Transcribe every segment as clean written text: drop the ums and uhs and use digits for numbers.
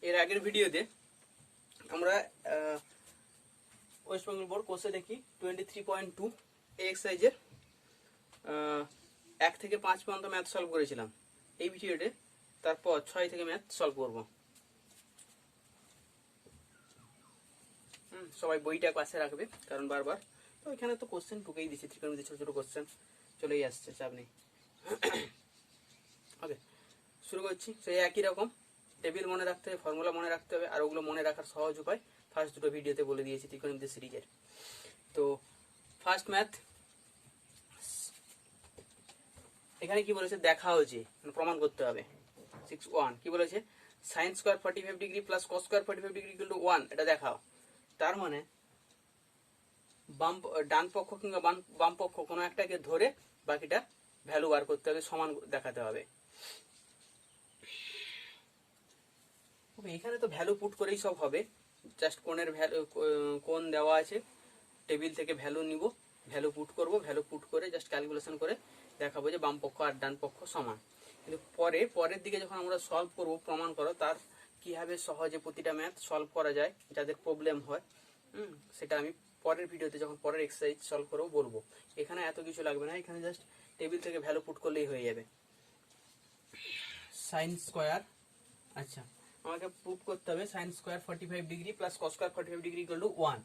এর আগের ভিডিওতে আমরা ওয়েস্ট বেঙ্গল বোর্ড কোর্সে দেখি 23.2 এই এক্সারসাইজের 1 থেকে 5 পর্যন্ত ম্যাথ সলভ করেছিলাম। এই ভিডিওতে তারপর 6 থেকে ম্যাথ সলভ করব। সবাই বইটা পাশে রাখবে, কারণ বারবার তো এখানে তো কোশ্চেন ঢুকেই দিচ্ছি, ত্রিকোণমিতির ছোট ছোট কোশ্চেন চলেই আসছে, চাপ নেই। ওকে, শুরু করছি। সেই একই রকম টেবিল মনে রাখতে হবে, ফর্মুলা মনে রাখতে হবে, আর ওগুলো মনে রাখার সহজ উপায় ফার্স্ট দুটো ভিডিওতে বলে দিয়েছি ত্রিকোণমিতি সিরিজের। তো ফার্স্ট ম্যাথ, এখানে কি বলেছে দেখা হচ্ছে, প্রমাণ করতে হবে। 6.1 কি বলেছে, sin square 45 degree plus cos square 45 degree equal to 1, এটা দেখাও। তার মানে ডান পক্ষ কিংবা বাম পক্ষ কোনো একটাকে ধরে বাকিটা ভ্যালু বার করতে হবে, সমান দেখাতে হবে। এখানে তো ভ্যালু পুট করেই সব হবে। জাস্ট কোণের ভ্যালু, কোণ দেওয়া আছে, টেবিল থেকে ভ্যালু নিব, ভ্যালু পুট করব, ভ্যালু পুট করে জাস্ট ক্যালকুলেশন করে দেখাবো যে বাম পক্ষ আর ডান পক্ষ সমান। কিন্তু পরের দিকে যখন আমরা সলভ করব, প্রমাণ করো, তার কিভাবে সহজে প্রতিটা ম্যাথ সলভ করা যায়, যাদের প্রবলেম হয় সেটা আমি পরের ভিডিওতে যখন পরের এক্সারসাইজ সলভ করবো বলবো। এখানে এত কিছু লাগবে না, এখানে জাস্ট টেবিল থেকে ভ্যালু পুট করলেই হয়ে যাবে। সাইন স্কয়ার, আচ্ছা আমাকে প্রুভ করতে হবে sign square 45 degree plus cos square 45 degree equal to 1।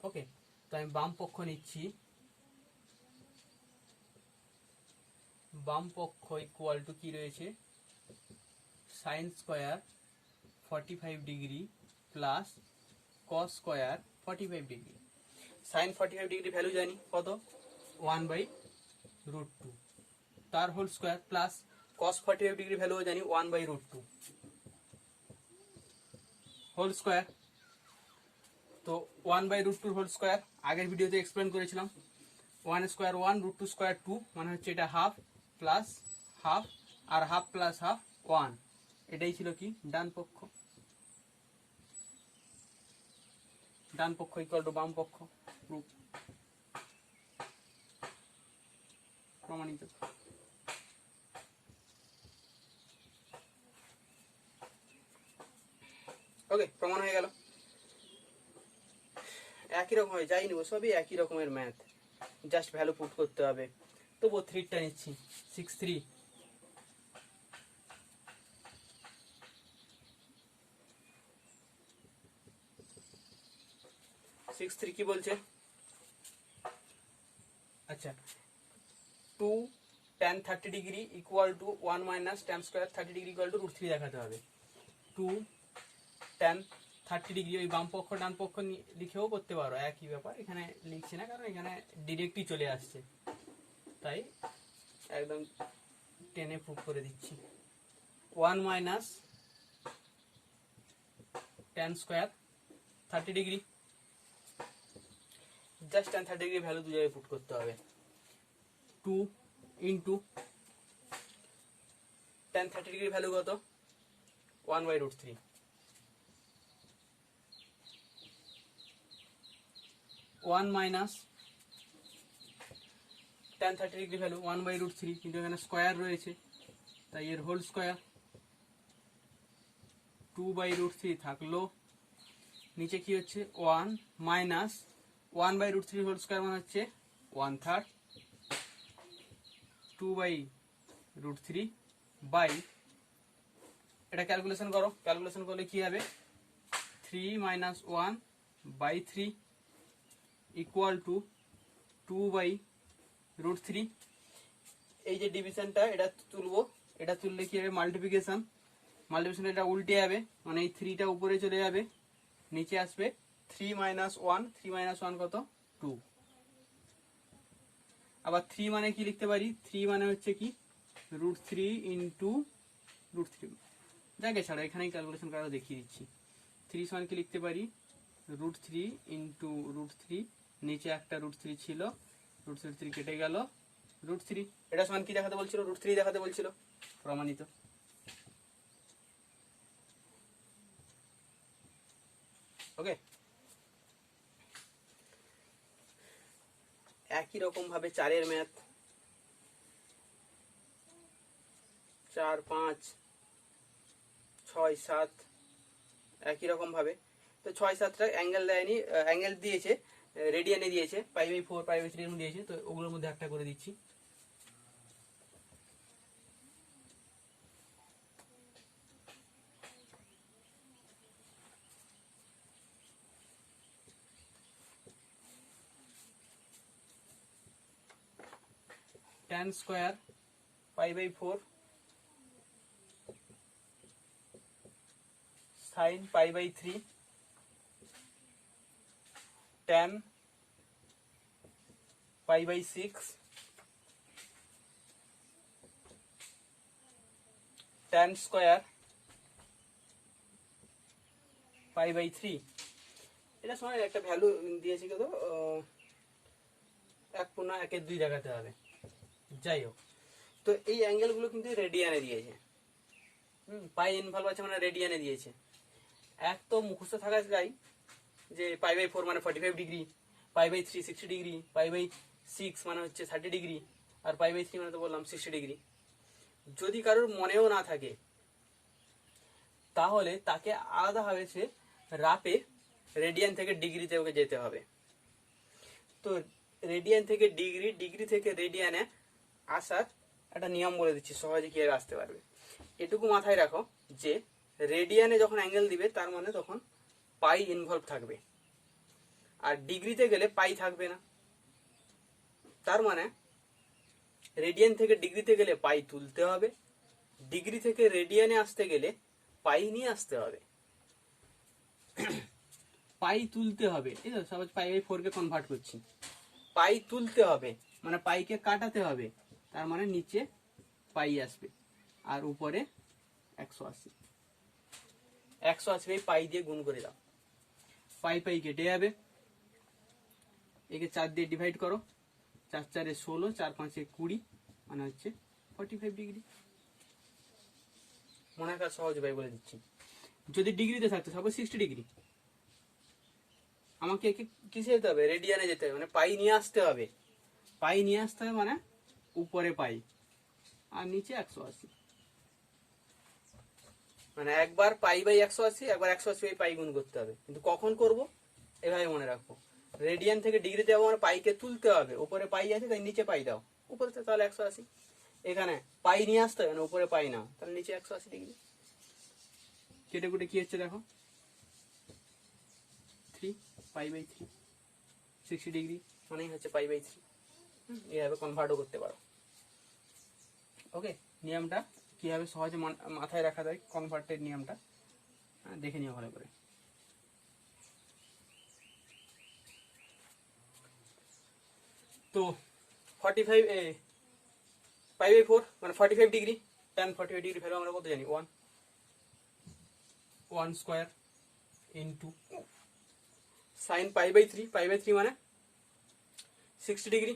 ওকে, তো আমি বাম পক্ষ নিচ্ছি, বাম পক্ষ ইকুয়াল টু কি রয়েছে, sine square 45 degree plus cos square 45 degree. Sine 45 degree value জানি কত, 1/√2, তার whole square, plus cos 45 degree value জানি 1/√2 হোল স্কয়ার। তো 1/√2 হোল স্কয়ার আগের ভিডিওতে এক্সপ্লেন করেছিলাম। 1 স্কয়ার 1, √2 স্কয়ার 2, মানে হচ্ছে এটা হাফ প্লাস হাফ, আর হাফ প্লাস হাফ 1, এটাই ছিল কি ডান পক্ষ। ডান পক্ষ ইকুয়াল টু বাম পক্ষ, প্রমাণিত। ওকে, প্রমাণ হয়ে গেল। একই রকম হয়, যাই নিব সবই একই রকমের ম্যাথ, জাস্ট ভ্যালু পুট করতে হবে। তবু 3টা নিচ্ছি, 6.3 6.3 কি বলছে, আচ্ছা 2 tan 30 degree equal to 1 minus tan square 30 degree equal two √3 দেখাতে হবে। 2 tan 30 ডিগ্রি, ওই বাম পক্ষ ডান পক্ষ লিখেও করতে পারো, একই ব্যাপার। এখানে লিখছি না কারণ এখানে ডিরেক্টই চলে আসছে, তাই একদম টেনে প্রুফ করে দিচ্ছি। 1 minus tan square 30 degree, just tan 30 degree value দু জায়গায় পুট করতে হবে। 2 ইন্টু tan 30 ডিগ্রি ভ্যালু কত, 1/√3, 1 মাইনাস tan 30 ডিগ্রি ভ্যালু 1/√3, কিন্তু এখানে স্কয়ার রয়েছে তাই এর হোল স্কয়ার, 2/√3 থাকলো, নিচে কি হচ্ছে 1 মাইনাস 1/√3 হোল স্কয়ার, মানে হচ্ছে 1/3, 2/√3 বাই, এটা ক্যালকুলেশন করো, ক্যালকুলেশন করলে কি হবে, 3 মাইনাস 1/3 ইকুয়াল টু 2/√3। এই যে ডিভিশনটা এটা তুলবো, এটা তুললে কি হবে, মাল্টিপ্লিকেশন, মাল্টিপ্লিকেশন এটা উল্টে যাবে, মানে এই 3টা উপরে চলে যাবে, নিচে আসবে 3 মাইনাস 1, 3 মাইনাস 1 কত, 2। আবার 3 মানে কি লিখতে পারি, 3 মানে হচ্ছে কি √3 ইন্টু √3, দেখে ছাড়া এখানেই ক্যালকুলেশন করা দেখিয়ে দিচ্ছি। 3 সমান কি লিখতে পারি, √3 ইন্টু √3, নিচে একটা √3 ছিল, √3 কেটে গেল, √3, এটা সমান কি দেখাতে বলছিল, √3 দেখাতে বলছিল, প্রমাণিত। ওকে, একই রকম ভাবে 4 ম্যাথ, 4, 5, 6, 7 একই রকম ভাবে। তো 6-7টা অ্যাঙ্গেল দেয়নি, অ্যাঙ্গেল দিয়েছে, রেডিয়ানে দিয়েছে, π/4 π/3 এরকম দিয়েছে। তো ওগুলোর মধ্যে একটা করে দিচ্ছি। tan square π/4 sin π/3 tan π/6 tan square π/3। এটা সময় একটা ভ্যালু দিয়েছি কত, 1.1-2 দেখাতে হবে। যাই হোক, তো এই অ্যাঙ্গেলগুলো কিন্তু রেডিয়ানে দিয়েছে। পাই ইনভলভ আছে মানে রেডিয়ানে দিয়েছে। এক তো মুখস্থ থাকা যায় যে π/4 মানে 45 ডিগ্রি, π/3 60 ডিগ্রি, π/6 মানে হচ্ছে 30 ডিগ্রি, আর π/3 মানে তো বললাম 60 ডিগ্রি। যদি কারোর মনেও না থাকে তাহলে তাকে আলাদাভাবে সে রাপে রেডিয়ান থেকে ডিগ্রিতে ওকে যেতে হবে। তো রেডিয়ান থেকে ডিগ্রি, ডিগ্রি থেকে রেডিয়ানে আসার একটা নিয়ম বলে দিচ্ছি, সহজে কিভাবে আসতে পারবে। এটুকু মাথায় রাখো যে রেডিয়ানে যখন অ্যাঙ্গেল দিবে তার মানে তখন পাই ইনভলভ থাকবে, আর ডিগ্রিতে গেলে পাই থাকবে না। তার মানে রেডিয়ান থেকে ডিগ্রিতে গেলে পাই তুলতে হবে, ডিগ্রি থেকে রেডিয়ানে আসতে গেলে পাই নিয়ে আসতে হবে। পাই তুলতে হবে, এই তো সবাই π/4 কে কনভার্ট করছি। পাই তুলতে হবে মানে পাইকে কাটাতে হবে, তার মানে নিচে পাই আসবে আর উপরে 180। 180 পাই দিয়ে গুণ করে দাও, পাই পাই কেটে যাবে, একে 4 দিয়ে ডিভাইড করো, 4×4 = 16, 4×5 = 20, মানে হচ্ছে 45 ডিগ্রি। মনে রাখা সহজ ভাই বলে দিচ্ছি। যদি ডিগ্রিতে থাকতো সাপোজ 60 ডিগ্রি, আমাকে কিসে যেতে হবে, রেডিয়ানে যেতে হবে, মানে পাই নিয়ে আসতে হবে। পাই নিয়ে আসতে হবে মানে উপরে পাই আর নিচে 180, মানে একবার π/180, একবার 180 পাই গুণ করতে হবে। কিন্তু কখন করব এভাবে মনে রাখবো, রেডিয়ান থেকে ডিগ্রিতে যাবো মানে পাইকে তুলতে হবে, উপরে পাই আছে তাই নিচে পাই দাও, উপরে তাহলে 180। এখানে পাই নিয়ে আসতে হবে, উপরে পাই না, তাহলে নিচে 180 ডিগ্রি। কেটে কুটে কি হচ্ছে দেখো, 3 π/3 60 ডিগ্রি মানেই হচ্ছে π/3। এইভাবে কনভার্টও করতে পারো। ওকে, নিয়মটা কিভাবে সহজে মাথায় রাখা যায় কনভার্টের নিয়মটা দেখে নিও ভালো করে। তো 45 π/4 মানে 45 ডিগ্রি, tan 45 ডিগ্রি ভ্যালু আমরা কত জানি, 1 স্কয়ার ইনটু sin π/3 মানে 60 ডিগ্রি,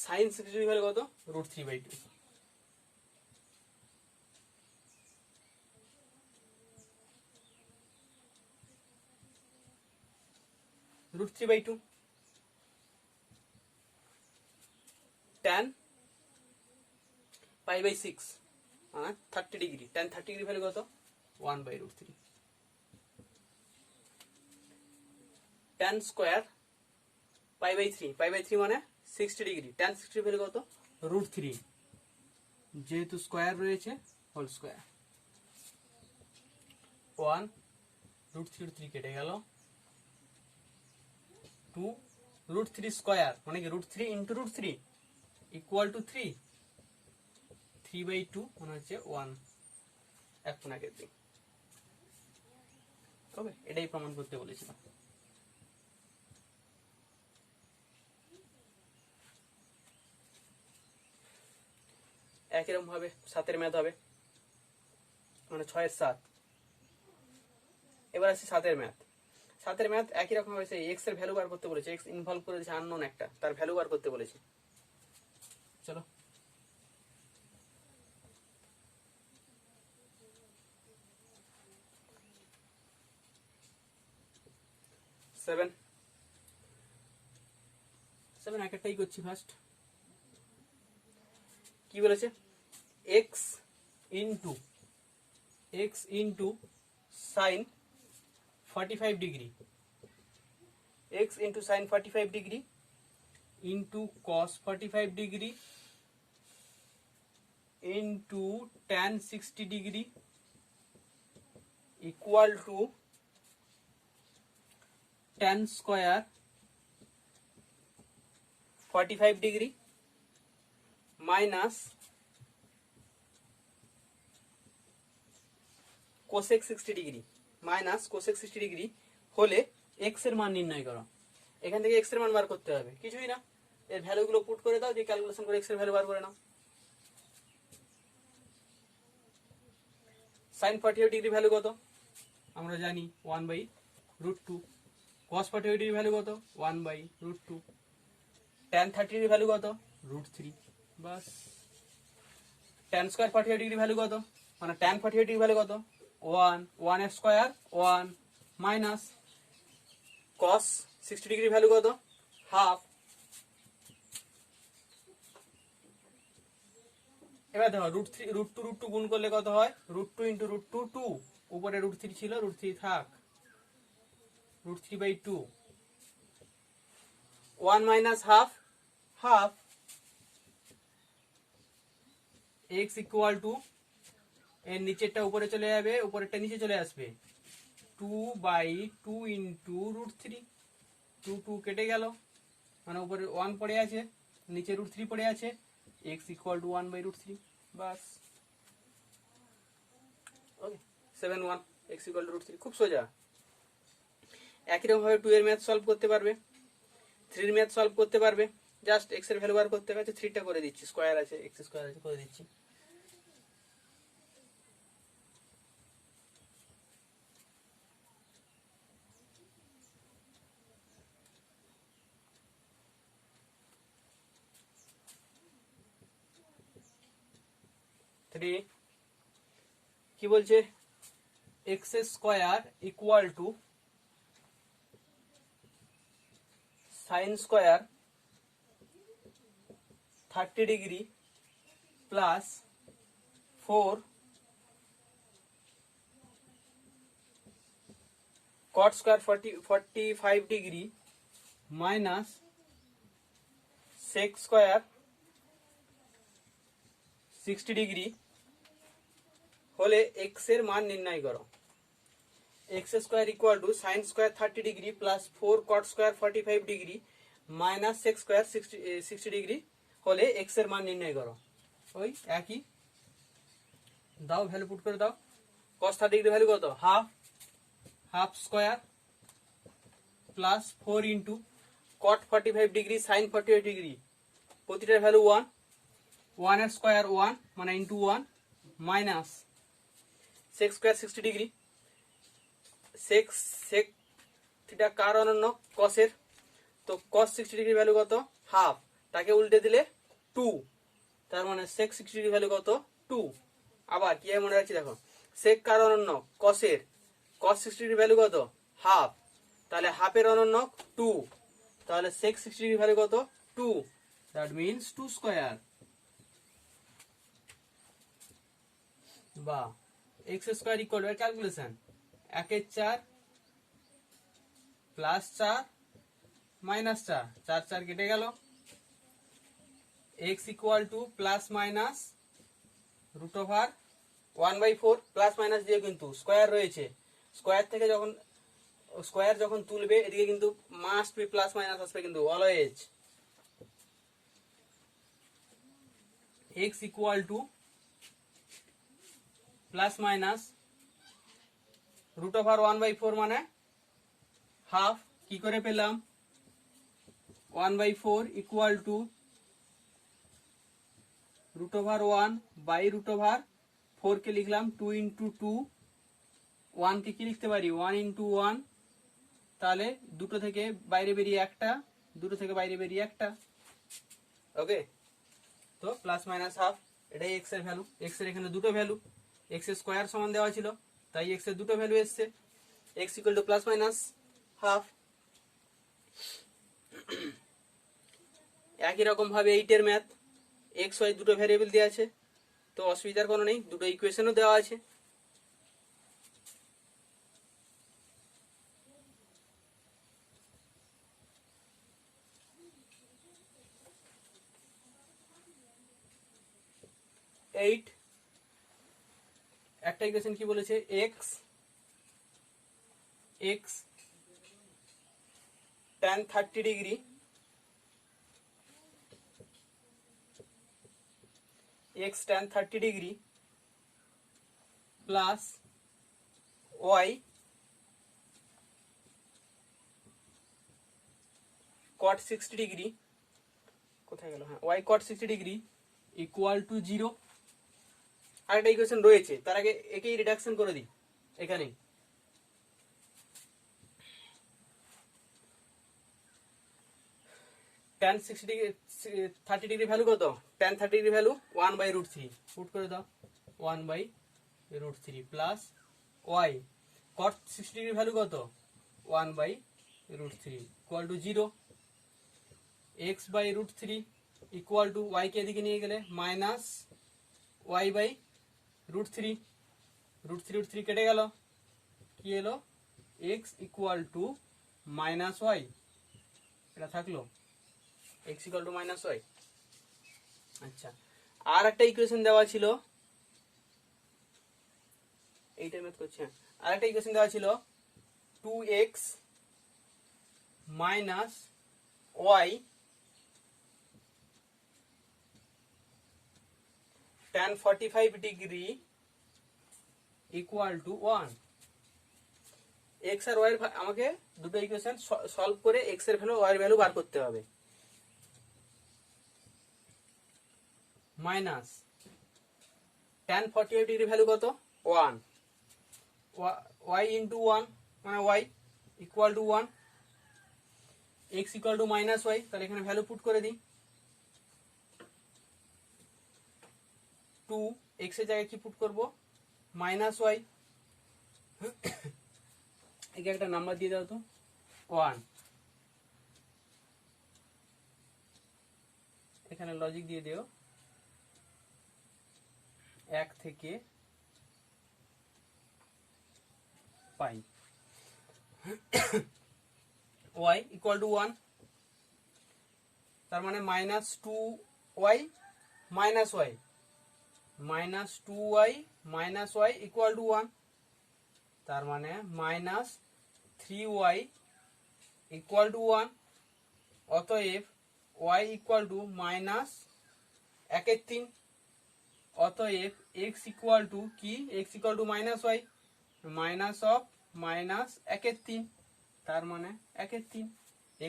sin 60 ডিগ্রি ভ্যালু কত, √3/2। √3/2 tan π/6 মানে 30 ডিগ্রি, tan 30 ডিগ্রি ভ্যালু কত, 1/√3। tan স্কয়ার π/3 মানে 60 ডিগ্রি, tan 60 ভ্যালু কত, √3, যেহেতু স্কয়ার রয়েছে হোল স্কয়ার। 1 √3 কেটে গেল, 2 √3 স্কয়ার মানে কি √3 ইন্টু √3 ইকুয়াল টু 3, 3/2 মানে হচ্ছে 1, 1/2। ওকে, এটাই প্রমাণ করতে বলেছিলাম। একইরকম ভাবে 7 এর ম্যাথ হবে, মানে 6 এর 7। এবার আসছে 7 এর ম্যাথ। 7 এর ম্যাথ একই রকম ভাবে এক্স এর ভ্যালু বার করতে বলেছে, এক্স ইনভলভ করে দিয়েছে আননোন একটা, তার ভ্যালু বার করতে বলেছে। চলো, সেভেন এক একটাই করছি। ফার্স্ট কি বলেছে, x into sin 45 degree, x into sin 45 degree into cos 45 degree into tan 60 degree equal to tan square 45 degree minus cosec 60 degree minus cosec 60 degree হলে x এর মান নির্ণয় করো। এখান থেকে x এর মান বার করতে হবে, কিছুই না, এর ভ্যালুগুলো পুট করে দাও, যে ক্যালকুলেশন করে x এর ভ্যালু বার করে নাও। sin 45 ডিগ্রি ভ্যালু কত আমরা জানি 1/√2, cos 45 ডিগ্রি ভ্যালু কত 1/√2, tan 30 ডিগ্রি ভ্যালু কত √3, বাস। tan স্কয়ার 45 ডিগ্রি ভ্যালু কত, মানে tan 45 ডিগ্রি ভ্যালু কত 1 এর square 1 minus cos 60 degree value কত হাফ। এবার দেখো √2 গুণ করলে কত হয়, √2 ইন্টু √2 2, উপরে √3 ছিল, √3 থাক, √3/2, 1 minus half half, x equal two এর নিচেরটা উপরে চলে যাবে, উপরেরটা নিচে চলে আসবে, 2/2 ইন্টু √3, 2 কেটে গেল, মানে উপরে 1 পড়ে আছে, নিচে √3 পড়ে আছে, x ইকুয়াল টু 1/√3, বাস। ওকে, 7 1 x ইকুয়াল টু √3, খুব সোজা। একই রকম ভাবে 2 এর ম্যাথ সলভ করতে পারবে, 3 এর ম্যাথ সলভ করতে পারবে, জাস্ট x এর ভ্যালু বার করতে হবে। 3 টা করে দিচ্ছি, স্কয়ার আছে, x স্কয়ার আছে, করে দিচ্ছি। কি বলছে, x square equal to sine square 30 degree plus 4 cot square 45 degree minus sec square 60 degree হলে x এর মান নির্ণয় করো। x square equal to sin square 30 degree plus 4 cot square 45 degree minus sec square 60 degree হলে x এর মান নির্ণয় করো। ওই একই দাও, ভ্যালু পুট করে দাও। cos 30 ডিগ্রি ভ্যালু কত, half square plus 4 into cot 45 degree sin 45 degree, প্রতিটার ভ্যালু 1, 1 এর স্কয়ার 1 মানে into 1 minus sec square 60 degree, sec theta কার অনন্য cos এর, তো cos 60 ডিগ্রি ভ্যালু কত হাফ, তাকে উল্টে দিলে 2, তার মানে sec 60 ডিগ্রি ভ্যালু কত 2। আবার কি মনে রাখছি দেখো, sec কার অনন্য cos এর, cos 60 ডিগ্রি ভ্যালু কত হাফ, তাহলে হাফের অনন্য 2, তাহলে sec 60 ডিগ্রি ভ্যালু কত 2, দ্যাট মিন্স 2 স্কয়ার, বা x square equal to calculation 1 এর 4 প্লাস 4 মাইনাস 4, 4 4 কেটে গেল, x equal two plus minus √1/4, plus minus দিয়ে কিন্তু স্কয়ার রয়েছে, স্কয়ার থেকে যখন স্কয়ার যখন তুলবে এদিকে কিন্তু মাস্ট বি প্লাস মাইনাস আসবে কিন্তু always. x equal two plus minus √1/4 মানে হাফ, কি করে পেলাম 1/4 ইকুয়াল টু √1/4 কে লিখলাম 2 ইন্টু 2, 1 কে কি লিখতে পারি 1 ইন্টু 1, তাহলে দুটো থেকে বাইরে বেরিয়ে একটা, দুটো থেকে বাইরে বেরিয়ে একটা। ওকে, তো প্লাস মাইনাস হাফ, এটাই x এর ভ্যালু। x এর এখানে দুটো ভ্যালু, x এর স্কয়ার সমান দেওয়া ছিল, তাই x এর দুটো ভ্যালু এসছে, x equal two plus minus half. একই রকম ভাবে 8 এর ম্যাথ, x y দুটো ভ্যারিয়েবল দেওয়া আছে, তো অসুবিধার কোনো নেই, দুটো ইকুয়েশনও দেওয়া আছে। 8 একটা ইকুয়েশন কি বলেছে x tan 30 degree x tan 30 degree plus y cot 60 degree, কোথায় গেল, হ্যাঁ y cot 60 degree equal to 0। আরেকটা ইকুয়েশন রয়েছে, তার আগে একেই রিডাকশন করে দিই। এখানে tan 60 ডিগ্রি 30 ডিগ্রি ভ্যালু কত, tan 30 ডিগ্রি ভ্যালু 1/√3, পুট করে দাও 1/√3 plus y cot 60 degree value কত 1/√3 equal to 0। x/√3 equal to y কে এদিকে নিয়ে গেলে মাইনাস y/√3, √3 কেটে গেল, কি এলো x equal two minus y, এটা থাকলো x equal two minus y। আচ্ছা, আর একটা ইকুয়েশন দেওয়া ছিল, এইটা ম্যাথ করছি, আর একটা ইকুয়েশন দেওয়া ছিল 2x minus y tan 45 degree equal to 1। x আর y এর আমাকে দুটো ইকুয়েশন সলভ করে x এর ভ্যালু y এর ভ্যালু বার করতে হবে। মাইনাস tan 45 ডিগ্রি ভ্যালু কত 1, y ইন্টু 1 মানে y equal to 1, x equal two minus y, তাহলে এখানে ভ্যালু পুট করে দিই। 2 x এর জায়গায় কি পুট করব মাইনাস y, একে একটা নাম্বার দিয়ে দাও তো 1, এখানে লজিক দিয়ে দিও 1 থেকে পাই, y ইকুয়াল টু 1, তার মানে minus 2y minus y, minus 2y minus y equal to 1, তার মানে মাইনাস 3y ইকুয়াল টু 1। অতএব y ইকুয়াল টু মাইনাস 1/3, অতএব x ইকুয়াল টু কি, x equal two minus y, minus of minus 1/3, তার মানে 1/3,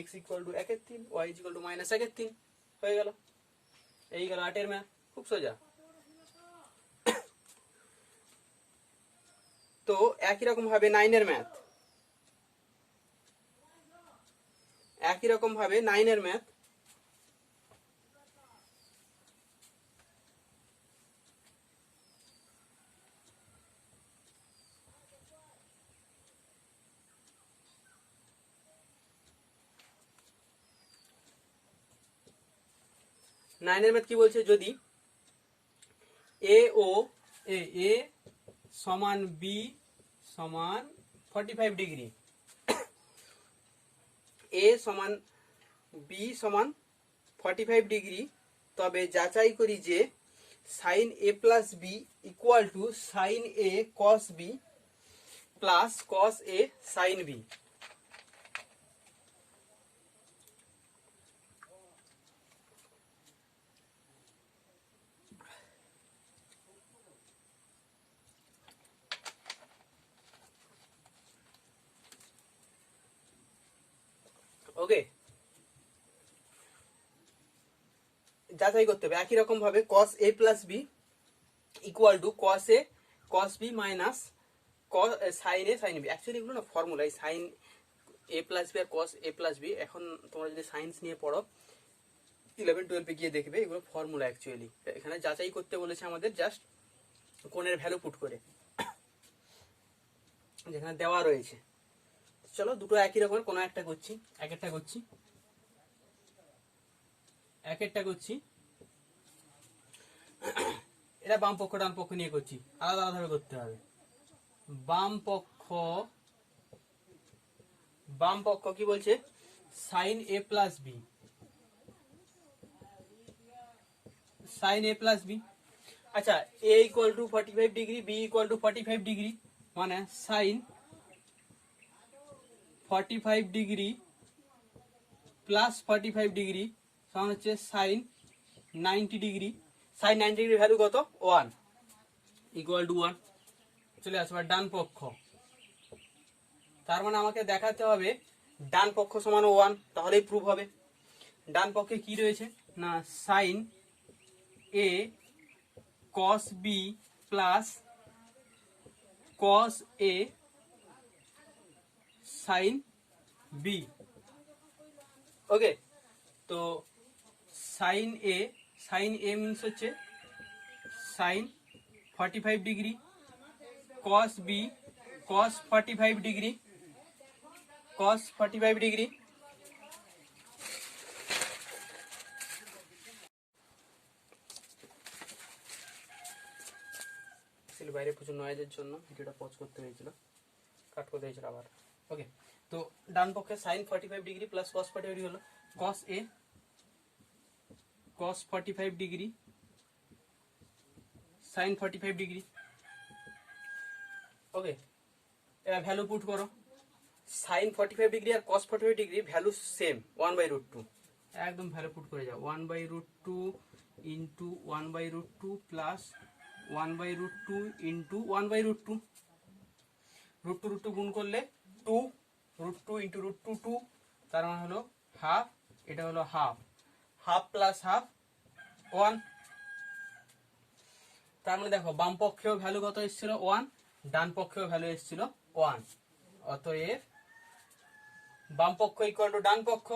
x equal two 1/3, y equal to minus 1/3 হয়ে গেল। এই গেল 8 এর ম্যাথ, খুব সোজা। তো একই রকম ভাবে 9 এর ম্যাথ, একই রকম ভাবে 9 এর ম্যাথ, নাইনের ম্যাথ কি বলছে, যদি এ ও এ সমান বি সমান 45 ডিগ্রি, এ সমান বি সমান 45 ডিগ্রি, তবে যাচাই করি যে sine A plus B equal to sine A cos B plus cos A sine B. Okay, যাচাই করতে হবে একই রকম ভাবে cos a plus B equal to cos a cos b minus sin a sin b। Actually এগুলো না formula, এই sin a plus B আর cos a প্লাস বি, এখন তোমরা যদি সায়েন্স নিয়ে পড়ো 11-12 গিয়ে দেখবে এগুলো ফর্মুলা। অ্যাকচুয়ালি এখানে যাচাই করতে বলেছে আমাদের জাস্ট কোণের ভ্যালু পুট করে, যেখানে দেওয়া রয়েছে। চলো দুটো একই রকমের কোনো একটা করছি, এক একটা করছি, এটা বাম পক্ষ ডান পক্ষ নিয়ে করছি, আলাদা আলাদা ভাবে করতে হবে। বাম পক্ষ কি বলছে, সাইন এ প্লাস বি, আচ্ছা, A equal to 45 degree, B equal to 45 degree, মানে সাইন 45 ডিগ্রি প্লাস 45 ডিগ্রি সমান হচ্ছে sine 90 degree. Sine 90 degree value কত? 1 ইকুয়াল টু 1 চলে আসবে ডান পক্ষ। তার মানে আমাকে দেখাতে হবে ডান পক্ষ সমান 1, তাহলেই প্রুফ হবে। ডান পক্ষে কি রয়েছে না sign A cos B plus cos A sine B. ওকে, তো সাইন এ মিনস হচ্ছে সাইন 45 ডিগ্রি, কস বি কস 45 ডিগ্রি, কস 45 ডিগ্রি। বাইরে প্রচুর নয়েজের জন্য ভিডিওটা পজ করতে হয়েছিল, কাট করতে হয়েছিল আবার। ওকে, তো ডান পক্ষে sine 45 degree plus cos 45 degree হলো cos A cos 45 degree sine 45 degree. Okay, এবার ভ্যালু পুট করো। সাইন 45 ডিগ্রি আর কস 45 ডিগ্রি ভ্যালু সেম, 1/√2। একদম ভ্যালু পুট করে যাও, 1/√2 ইন্টু 1/√2 প্লাস 1/√2 ইন্টু 1/√2। √2 গুণ করলে 2, √2 ইন্টু √2 2, তার মানে হলো হাফ, এটা হলো হাফ, হাফ প্লাস হাফ 1। তার মানে দেখো বাম পক্ষেও ভ্যালু কত এসেছিল 1, ডান পক্ষেও ভ্যালু এসেছিল 1। অতএব বাম পক্ষ ইকুয়াল টু ডান পক্ষ,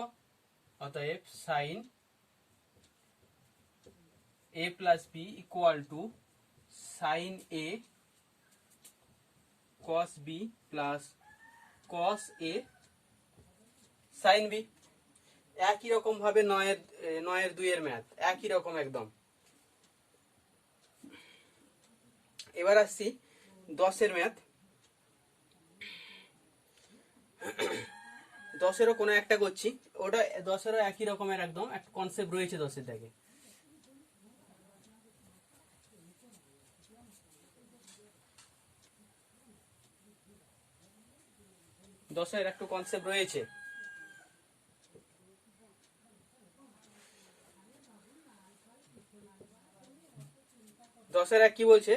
অতএব sine A plus B equal to sine A cos B plus cos A sine B. একই রকম ভাবে 9 এর 2 এর ম্যাথ একই রকম একদম। এবার আসছি 10 এর ম্যাথ। 10-এরও কোনো একটা করছি, ওটা 10-এরও একই রকমের একদম একটা কনসেপ্ট রয়েছে 10-এর দেখে। দশের একটু কনসেপ্ট রয়েছে। দশের এক কি বলছে,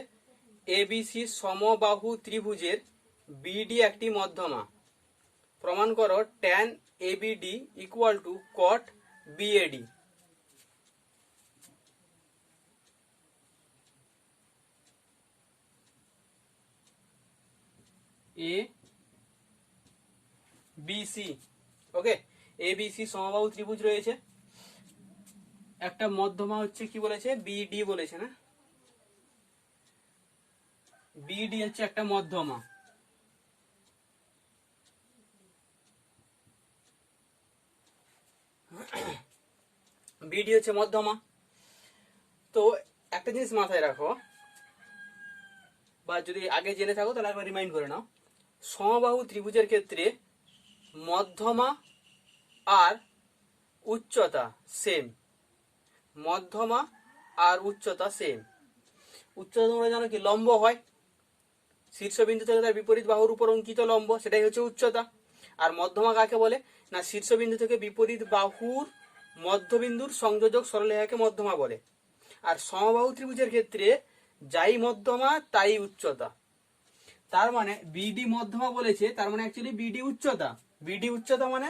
এবিসি সমবাহু ত্রিভুজের বিডি একটি মধ্যমা, প্রমাণ করো tan ABD equal to cot BAD. A BC, okay, ABC সমবাহু ত্রিভুজ রয়েছে, একটা মধ্যমা হচ্ছে কি বলেছে বিডি বলেছে না, বিডি হচ্ছে একটা মধ্যমা। বিডি হচ্ছে মধ্যমা। তো একটা জিনিস মাথায় রাখো, বা যদি আগে জেনে থাকো তাহলে একবার রিমাইন্ড করে নাও, সমবাহু ত্রিভুজের ক্ষেত্রে মধ্যমা আর উচ্চতা সেম, মধ্যমা আর উচ্চতা সেম। উচ্চতা তোমরা জানো কি লম্ব হয়, শীর্ষবিন্দু থেকে তার বিপরীত বাহুর উপর অঙ্কিত লম্ব, সেটাই হচ্ছে উচ্চতা। আর মধ্যমা কাকে বলে না, শীর্ষবিন্দু থেকে বিপরীত বাহুর মধ্যবিন্দুর সংযোজক সরলরেখাকে মধ্যমা বলে। আর সমবাহু ত্রিভুজের ক্ষেত্রে যাই মধ্যমা তাই উচ্চতা। তার মানে বিডি মধ্যমা বলেছে, তার মানে অ্যাকচুয়ালি বিডি উচ্চতা। বিডি উচ্চতা মানে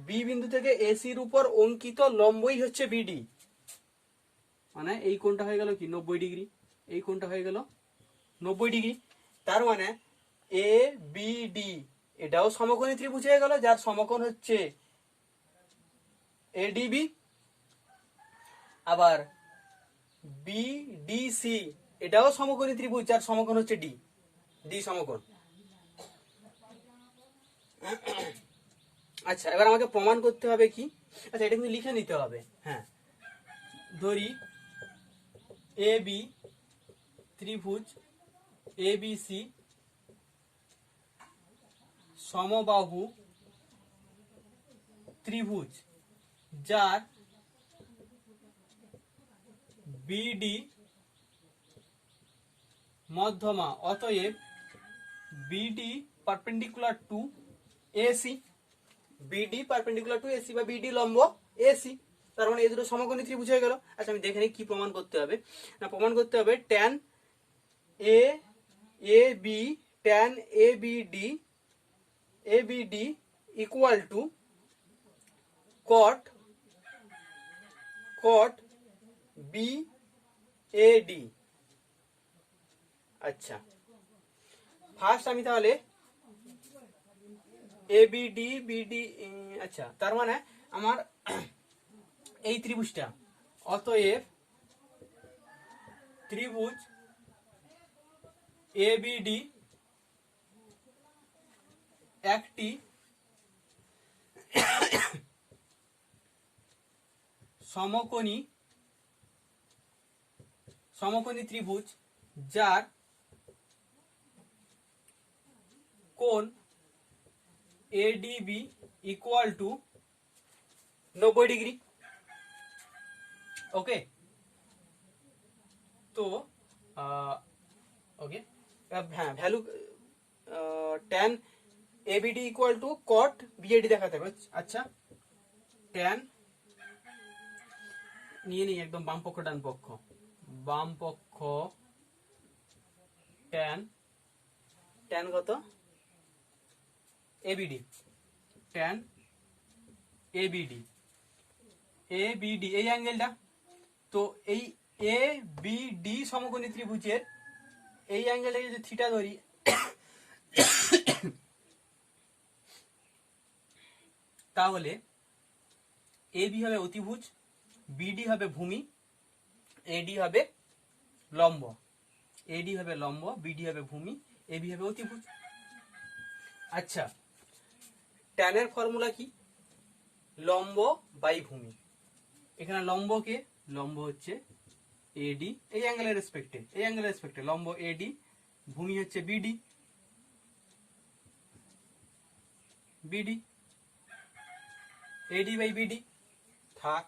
বি বিন্দু থেকে এসির উপর অঙ্কিত লম্বই হচ্ছে বিডি। মানে এই কোণটা হয়ে গেল কি 90 ডিগ্রি, এই কোণটা হয়ে গেল 90 ডিগ্রি। তার মানে এ বি ডি এটাও সমকোণী ত্রিভুজ হয়ে গেল, যার সমকোণ হচ্ছে এডিবি। আবার বিডিসি এটাও সমকোণী ত্রিভুজ, যার সমকোণ হচ্ছে ডি, ডি সমকোণ। আচ্ছা, এবার আমাকে প্রমাণ করতে হবে কি, আচ্ছা এটা কিন্তু লিখে নিতে হবে। হ্যাঁ, ধরি এ বি ত্রিভুজ এবিসি সমবাহু ত্রিভুজ, যার বিডি মধ্যমা, অতএব BD perpendicular to AC, BD perpendicular to AC বা বিডি লম্ব এসি। তার মানে এই দুটো সমকোণী ত্রিভুজ হয়ে গেল। আচ্ছা আমি দেখে নিই কি প্রমাণ করতে হবে। না প্রমাণ করতে হবে tan A A B, tan A B D equal to cot B A D. আচ্ছা ফার্স্ট আমি তাহলে এ বি ডি, আচ্ছা তার মানে আমার এই ত্রিভুজটা, অতএব ত্রিভুজ এ বি ডি একটি সমকোণী ত্রিভুজ যার কোণ ADB equal to 90 degree. Okay, তো ওকে হ্যাঁ value tan ABD equal to cot BAD দেখাতে হবে। আচ্ছা ট্যান নিয়ে নিই একদম বাম পক্ষ ডান পক্ষ, বাম পক্ষ ট্যান কত এবিডি, ট্যান এবিডি এই অ্যাঙ্গেলটা, তো এই এ বি ডি সমকোণী ত্রিভুজের এই অ্যাঙ্গেলটাকে যদি থিটা ধরি, তাহলে এবি হবে অতিভুজ, বিডি হবে ভূমি, এডি হবে লম্ব, বিডি হবে ভূমি, এবি হবে অতিভুজ। আচ্ছা ট্যানের ফর্মুলা কি? লম্ব বাই ভূমি। এখানে লম্বকে, লম্ব হচ্ছে এডি এই অ্যাঙ্গেলের রেসপেক্টে, লম্ব এডি, ভূমি হচ্ছে বিডি এডি বাই বিডি থাক।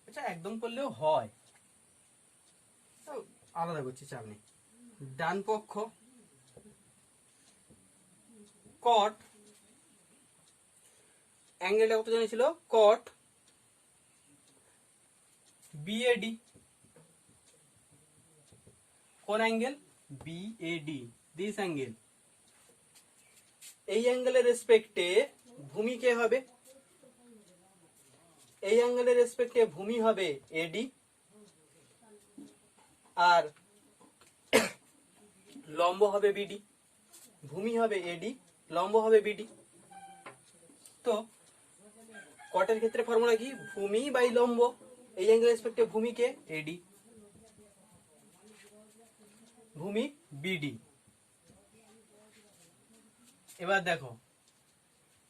আচ্ছা একদম করলেও হয়, আলাদা করছি চাপ নেই। ডান পক্ষ কট, অ্যাঙ্গেলটা কত জানিয়েছিল? কট বিএডি, কোন অ্যাঙ্গেল? BAD, this angle. এই অ্যাঙ্গেলের রেসপেক্টে ভূমি কে হবে? এই অ্যাঙ্গেলের রেসপেক্টে ভূমি হবে এডি, আর লম্ব হবে বিডি। ভূমি হবে এডি, লম্ব হবে বিডি। তো কটের ক্ষেত্রে ফর্মুলা কি? ভূমি বাই লম্ব, এই অ্যাঙ্গেলের রেসপেক্টে ভূমি কে? এডি, ভূমি বিডি। এবার দেখো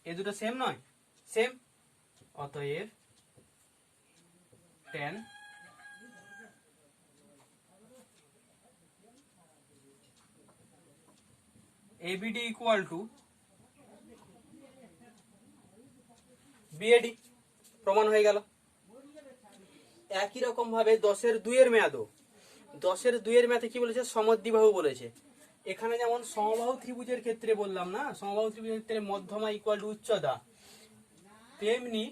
এ দুটো সেম নয়? সেম, অতএব tan ABD equal two BAD, প্রমাণ হয়ে গেল। একই রকম ভাবে 10-2 মেয়াদও, 10-2 মেয়াদে কি বলেছে? সমদ্বিবাহু বলেছে। এখানে যেমন সমবাহু ত্রিভুজের ক্ষেত্রে বললাম না, সমবাহু ত্রিভুজের ক্ষেত্রে মধ্যমা ইকুয়াল টু উচ্চতা, তেমনি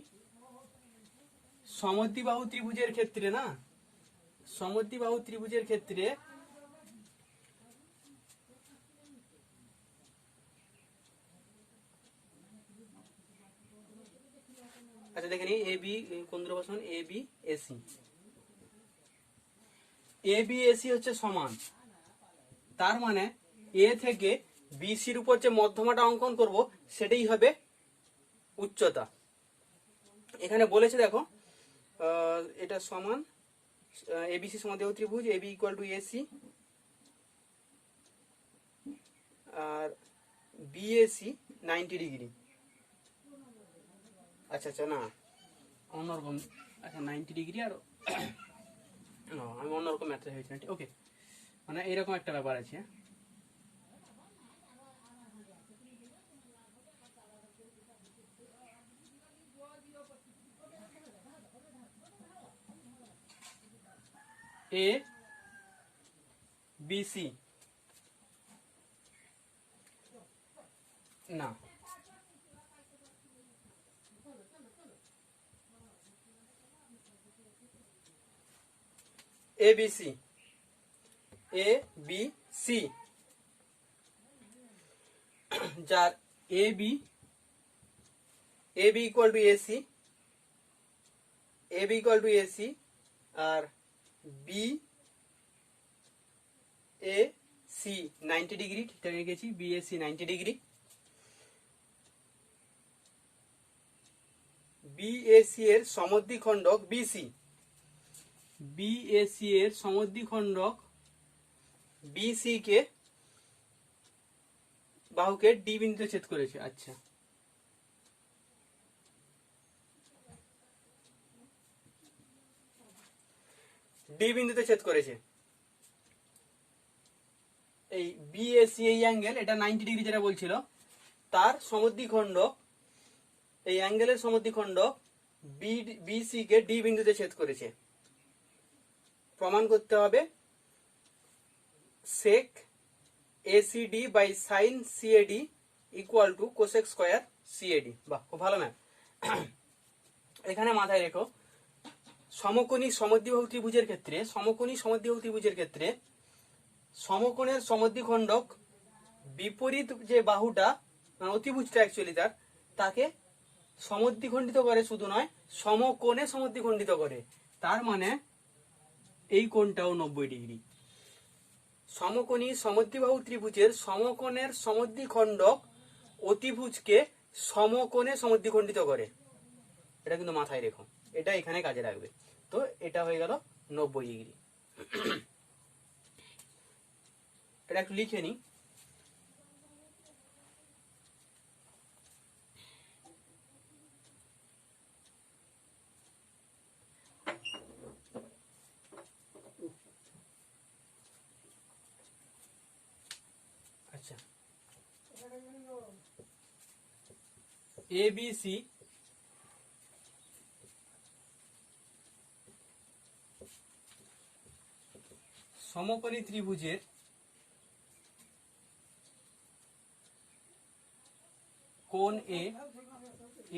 সমদ্বিবাহু ত্রিভুজের ক্ষেত্রে না, সমদ্বিবাহু ত্রিভুজের ক্ষেত্রে আচ্ছা দেখে নিই, এ বি কোন দুটো বসান? এ বি এসি হচ্ছে সমান, তার মানে এ থেকে বিসির উপর যে মধ্যমাটা অঙ্কন করব সেটাই হবে উচ্চতা। এখানে বলেছে দেখো এটা সমান এবিসি সমদ্বিবাহু ত্রিভুজ, এবি ইকুয়াল টু এসি, আর বিএসি 90 ডিগ্রি। আচ্ছা আচ্ছা না অন্যরকম, আচ্ছা 90 ডিগ্রি আর আমি অন্যরকম ম্যাথে হয়েছে। ওকে, মানে এরকম একটা ব্যাপার আছে। এ বিসি না, এবিসি, এবিসি যার AB equal to AC, AB equal to AC, আর বি এ সি 90 ডিগ্রি, ঠিকঠাক রেখেছি, B A C 90 degree, BAC এর সমদ্বিখণ্ডক বিসি, বিএসি এর সমদ্বিখণ্ডক বিসি কে বাহুকে ডি বিন্দুতে ছেদ করেছে। আচ্ছা, ডি বিন্দুতে ছেদ করেছে। এই বিএসি এই অ্যাঙ্গেল, এটা 90 ডিগ্রি যেটা বলছিল, তার সমদ্বিখণ্ডক, এই অ্যাঙ্গেলের সমদ্বিখণ্ডক বিসি কে ডি বিন্দুতে ছেদ করেছে। প্রমাণ করতে হবে sec ACD by sin CAD equal to cosec square CAD। বাহ, খুব ভালো ম্যাম। এখানে মাথায় রেখো, সমকোণী সমদ্বিবাহু ত্রিভুজের ক্ষেত্রে, সমকোণী সমদ্বিবাহু ত্রিভুজের ক্ষেত্রে সমকোণের সমদ্বিখণ্ডক বিপরীত যে বাহুটা, মানে অতিভুজটা অ্যাকচুয়ালি তাকে সমদ্বিখণ্ডিত করে, শুধু নয় সমকোণে সমদ্বিখণ্ডিত করে। তার মানে এই কোণটাও 90 ডিগ্রি। সমকোণী সমদ্বিবাহু ত্রিভুজের সমকোণের সমদ্বিখণ্ডক অতিভুজকে সমকোণে সমদ্বিখণ্ডিত করে। এটা কিন্তু মাথায় রেখো, এটা এখানে কাজে লাগবে। তো এটা হয়ে গেল 90 ডিগ্রি। এটা একটু লিখে নি। আচ্ছা, এবিসি সমকোণী ত্রিভুজের কোণ এ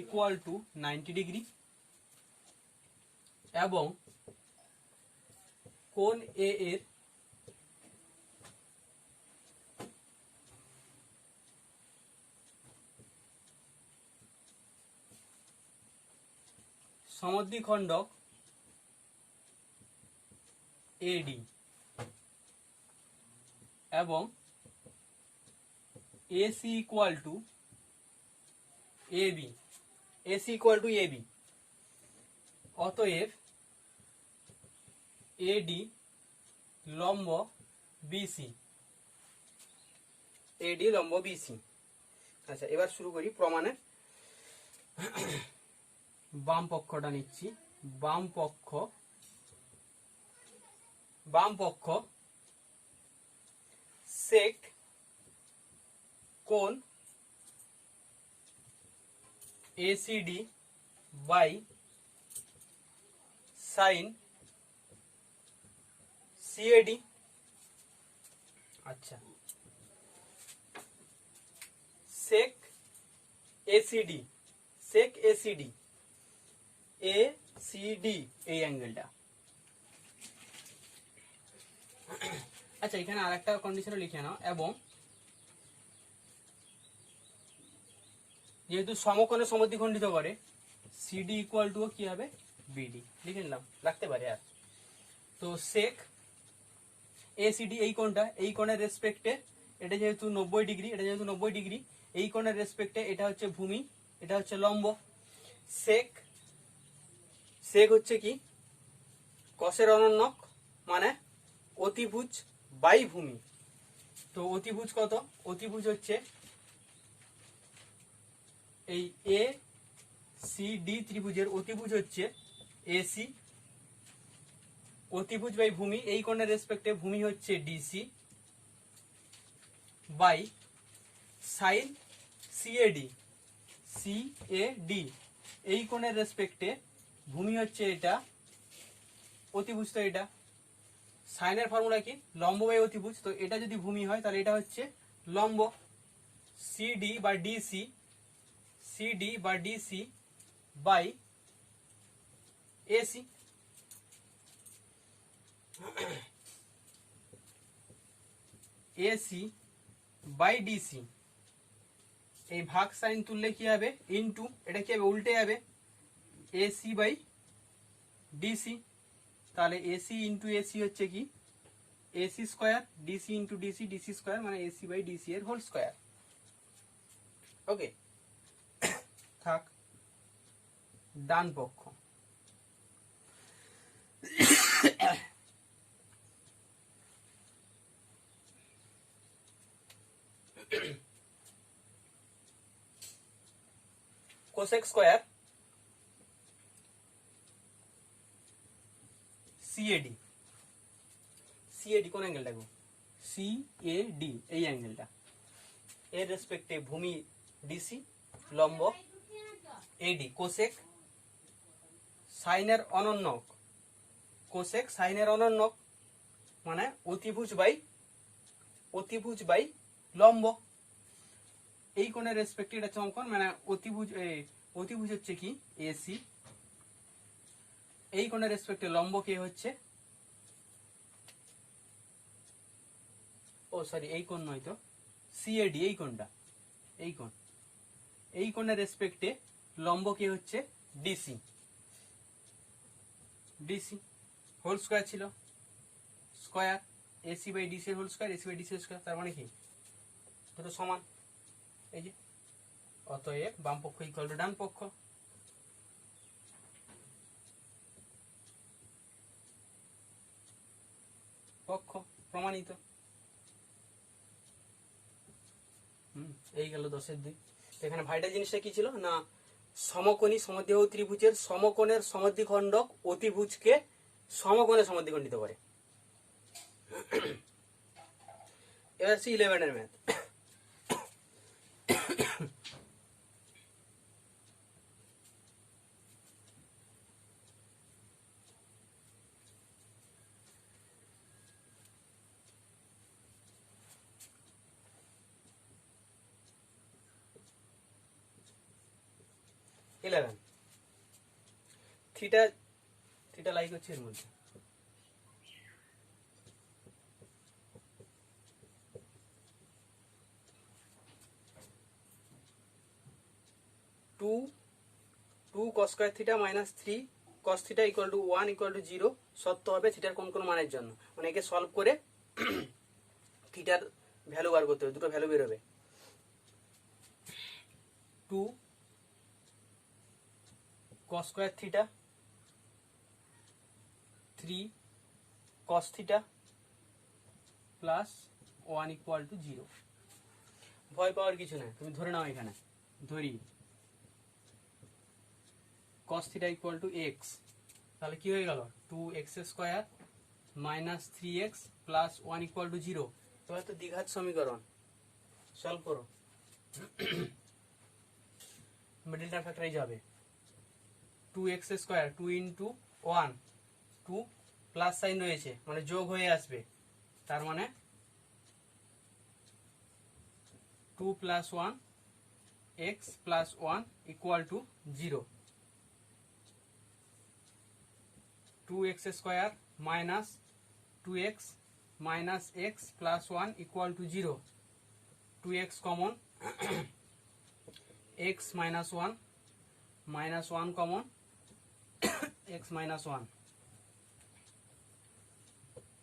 ইকুয়াল টু 90 ডিগ্রি এবং কোণ এ এর সমদ্বিখণ্ডক এডি এবং AC equal to AB, AC equal to AB. অতএব এডি লম্ব বিসি, এডি লম্ব বিসি। আচ্ছা, এবার শুরু করি প্রমাণের। বাম পক্ষটা নিচ্ছি, বাম পক্ষ সেক কোণ এসিডি বাই সাইন সিএডি। আচ্ছা, sec ACD, sec ACD, ACD এই অ্যাঙ্গেলটা। আচ্ছা, এখানে আরেকটা কন্ডিশনও লিখে নাও, এবং যেহেতু সমকোণে সমদ্বিখণ্ডিত করে, সিডি ইকুয়াল টু কি হবে, বিডি লিখে নিলাম, রাখতে পারে আর। তো সেক এসিডি এই কোণটা, এই কোণের রেসপেক্টে এটা যেহেতু 90 ডিগ্রি, এটা যেহেতু 90 ডিগ্রি, এই কোণের রেসপেক্টে এটা হচ্ছে ভূমি, এটা হচ্ছে লম্ব। সেক হচ্ছে কি, কসের অনন্যক, মানে অতিভুজ বাই ভূমি। তো অতিভুজ কত, অতিভুজ হচ্ছে এই এ সি ডি ত্রিভুজের অতিভুজ হচ্ছে এসি, অতিভুজ বাই ভূমি, এই কোণের রেসপেক্টে ভূমি হচ্ছে DC, by sine CAD, CAD এই কোণের রেসপেক্টে ভূমি হচ্ছে এটা, অতিভুজ তো এটা, সাইনের ফর্মুলা কি, লম্ব বাই অতিভুজ। তো এটা যদি ভূমি হয় তাহলে এটা হচ্ছে লম্ব, সিডি বা ডিসি, সিডি বা DC by AC. AC by DC, এই ভাগ সাইন তুললে কি হবে, ইনটু, এটা কি হবে, উল্টে যাবে, এসি বাই ডিসি। তাহলে এসি ইন্টু এসি হচ্ছে কি AC square, DC into DC DC square, মানে এসি বাই ডিসি এর হোল স্কোয়ার। ওকে, থাক ডান পক্ষ। কোসেক স্কোয়ার সিএডি, সিএডি কোন অ্যাঙ্গেলটা গো, সিএডি এই অ্যাঙ্গেলটা, এর রেসপেক্টে ভূমি ডিসি, লম্ব এডি, কোসেক সাইনের অনন্যক, কোসেক সাইনের অনন্যক মানে অতিভুজ বাই লম্ব। এই কোণের রেসপেক্টে এটা চমকোণ, মানে অতিভুজ, অতিভুজ হচ্ছে কি এসি, এই কোণের রেসপেক্টে লম্ব কে হচ্ছে, ও সরি এই কোণ নয় তো, সিএডি এই কোণটা, এই কোণ, এই কোণের রেসপেক্টে লম্ব কে হচ্ছে ডিসি, ডিসি হোল স্কোয়ার ছিল, square AC by DC whole square, AC by DC square, তার মানে কি দুটো সমান, এই যে। অতএব বাম পক্ষ ইকুয়াল টু ডান পক্ষ। পক্ষ প্রমাণিত। এই গেল 10-2। এখানে ভাইটাল জিনিসটা কি ছিল না, সমকোণী সমদ্বিবাহু ত্রিভুজের সমকোণের সমদ্বিখণ্ডক অতিভুজকে সমকোণে সমদ্বিখণ্ডিত করে। এবার হচ্ছে 11 এর ম্যাথ। থিটা, থিটা লাইক হচ্ছে এর মধ্যে, two cos square theta minus 3 cos theta equal to 1 equal to 0 সত্য হবে থিটার কোন কোন মানের জন্য। মানে একে সলভ করে থিটার ভ্যালু বার করতে হবে, দুটো ভ্যালু বের হবে। 2 cos square theta 3 cos theta plus 1 equal to 0। ভয় পাওয়ার কিছু না, তুমি ধরে নাও, এখানে ধরি cos theta equal two x, তাহলে কি হয়ে গেল 2x square minus 3x plus 1 equal to 0। এবার তো দ্বিঘাত সমীকরণ সলভ করো, মিডল টার্ম ফ্যাক্টরাইজ হবে। 2x square 2 into 1, 2 plus sign রয়েছে মানে যোগ হয়ে আসবে, তার মানে 2 plus 1 x plus 1 equal to 0। 2x square minus 2x minus x plus 1 equal to 0। 2x common, x minus 1 minus 1 common, x minus 1,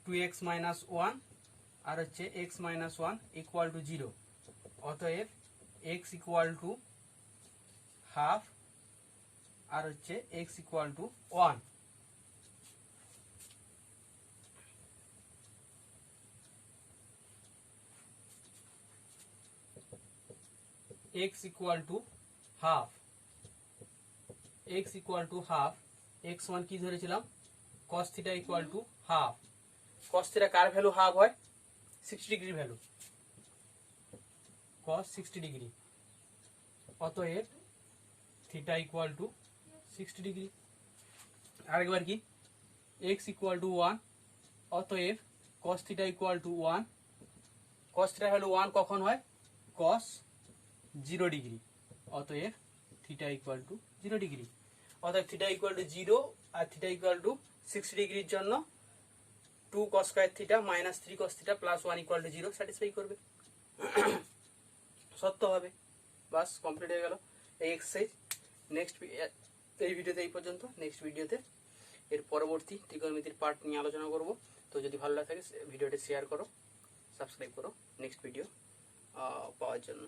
2x minus 1 আর হচ্ছে x minus 1 equal to 0। অতএব x equal to half আর হচ্ছে x equal to 1। x equal to half, x equal to half, x1 কি ধরেছিলাম cos theta equal two half. cos theta কার value half হয়, 60 degree value, cos 60 degree. অতএব theta equal to 60 degree. আরেকবার কি, x equal to 1, অতএব cos theta equal to 1, cos theta value 1 কখন হয়? cos 0 degree. অতএব থিটা ইকুয়াল টু 0 ডিগ্রি। অতএব থিটা ইকুয়াল টু 0 আর থিটা ইকুয়াল টু 60 ডিগ্রির জন্য 2 cos square theta minus 3 cos theta plus 1 equal to 0 satisfy করবে, সত্য হবে। বাস কমপ্লিট হয়ে গেল এই এক্সারসাইজ। নেক্সট এই ভিডিওতে এই পর্যন্ত। নেক্সট ভিডিওতে এর পরবর্তী ত্রিকোণমিতির পার্ট নিয়ে আলোচনা করব। তো যদি ভালো লাগে থাকে ভিডিওটি শেয়ার করো, সাবস্ক্রাইব করো নেক্সট ভিডিও পাওয়ার জন্য।